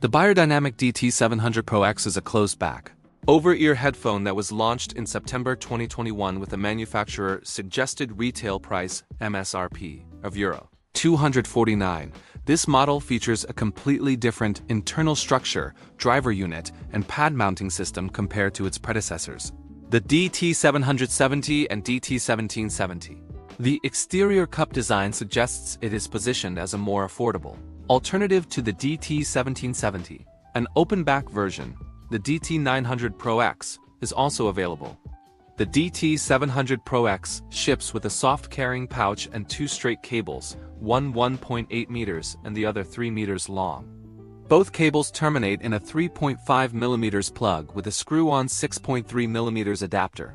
The Beyerdynamic DT 700 Pro X is a closed-back, over-ear headphone that was launched in September 2021 with a manufacturer suggested retail price (MSRP) of €249. This model features a completely different internal structure, driver unit, and pad mounting system compared to its predecessors, the DT 770 and DT 1770. The exterior cup design suggests it is positioned as a more affordable alternative to the DT 1770. An open-back version, the DT 900 Pro X, is also available. The DT 700 Pro X ships with a soft carrying pouch and two straight cables, one 1.8 meters and the other 3 meters long. Both cables terminate in a 3.5 mm plug with a screw-on 6.3 mm adapter.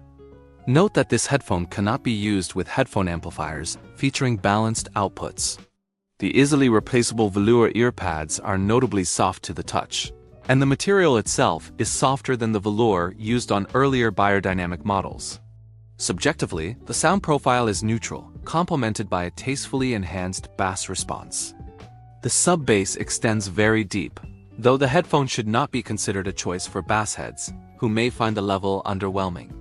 Note that this headphone cannot be used with headphone amplifiers featuring balanced outputs. The easily replaceable velour ear pads are notably soft to the touch, and the material itself is softer than the velour used on earlier Beyerdynamic models. Subjectively, the sound profile is neutral, complemented by a tastefully enhanced bass response. The sub-bass extends very deep, though the headphone should not be considered a choice for bass heads, who may find the level underwhelming.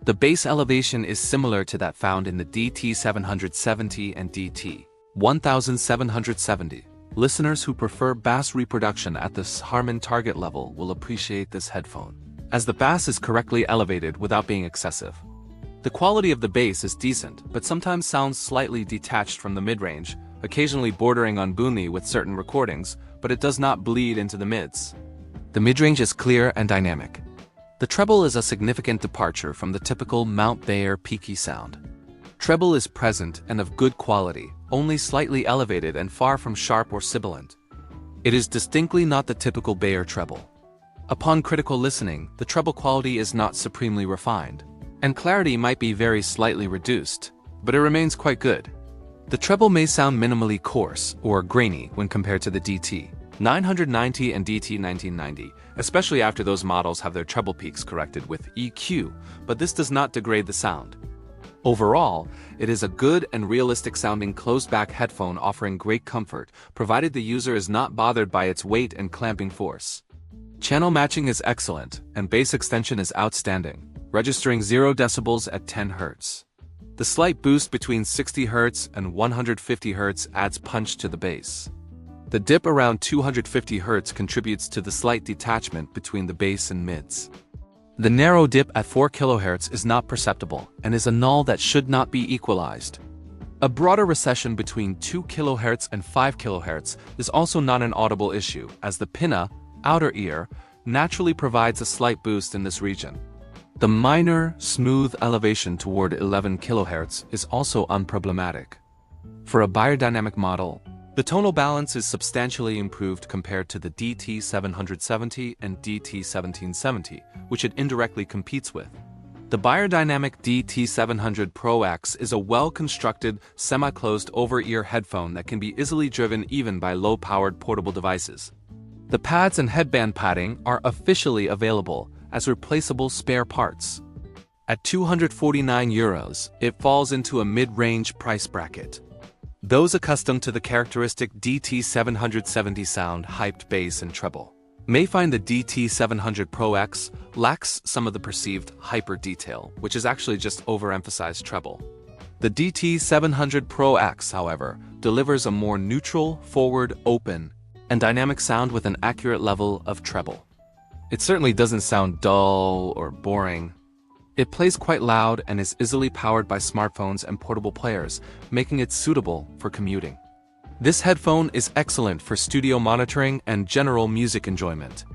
The bass elevation is similar to that found in the DT 770 and DT 1770. Listeners who prefer bass reproduction at the Harman target level will appreciate this headphone, as the bass is correctly elevated without being excessive. The quality of the bass is decent, but sometimes sounds slightly detached from the mid-range, occasionally bordering on boony with certain recordings, but it does not bleed into the mids. The mid-range is clear and dynamic. The treble is a significant departure from the typical Mount Bayer peaky sound. Treble is present and of good quality, only slightly elevated and far from sharp or sibilant. It is distinctly not the typical Bayer treble. Upon critical listening, the treble quality is not supremely refined, and clarity might be very slightly reduced, but it remains quite good. The treble may sound minimally coarse or grainy when compared to the DT 990 and DT 1990, especially after those models have their treble peaks corrected with EQ, but this does not degrade the sound. Overall, it is a good and realistic-sounding closed-back headphone offering great comfort, provided the user is not bothered by its weight and clamping force. Channel matching is excellent, and bass extension is outstanding, registering 0 decibels at 10 Hz. The slight boost between 60 Hz and 150 Hz adds punch to the bass. The dip around 250 Hz contributes to the slight detachment between the bass and mids. The narrow dip at 4 kHz is not perceptible and is a null that should not be equalized. A broader recession between 2 kHz and 5 kHz is also not an audible issue, as the pinna, outer ear, naturally provides a slight boost in this region. The minor, smooth elevation toward 11 kHz is also unproblematic. For a Beyerdynamic model, the tonal balance is substantially improved compared to the DT 770 and DT 1770, which it indirectly competes with. The Beyerdynamic DT 700 Pro X is a well-constructed, semi-closed over-ear headphone that can be easily driven even by low-powered portable devices. The pads and headband padding are officially available as replaceable spare parts. At €249, it falls into a mid-range price bracket. Those accustomed to the characteristic DT 770 sound, hyped bass and treble, may find the DT 700 Pro X lacks some of the perceived hyper detail, which is actually just overemphasized treble. The DT 700 Pro X, however, delivers a more neutral, forward, open, and dynamic sound with an accurate level of treble. It certainly doesn't sound dull or boring. It plays quite loud and is easily powered by smartphones and portable players, making it suitable for commuting. This headphone is excellent for studio monitoring and general music enjoyment.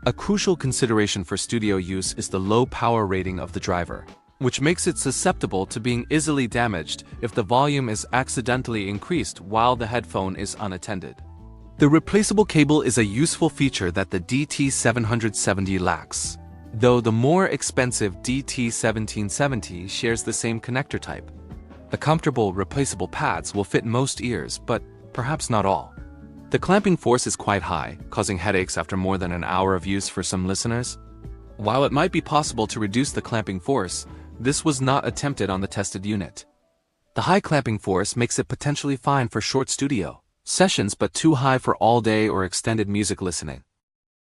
A crucial consideration for studio use is the low power rating of the driver, which makes it susceptible to being easily damaged if the volume is accidentally increased while the headphone is unattended. The replaceable cable is a useful feature that the DT 770 lacks, though the more expensive DT 1770 shares the same connector type. The comfortable replaceable pads will fit most ears, but perhaps not all. The clamping force is quite high, causing headaches after more than an hour of use for some listeners. While it might be possible to reduce the clamping force, this was not attempted on the tested unit. The high clamping force makes it potentially fine for short studio sessions but too high for all-day or extended music listening.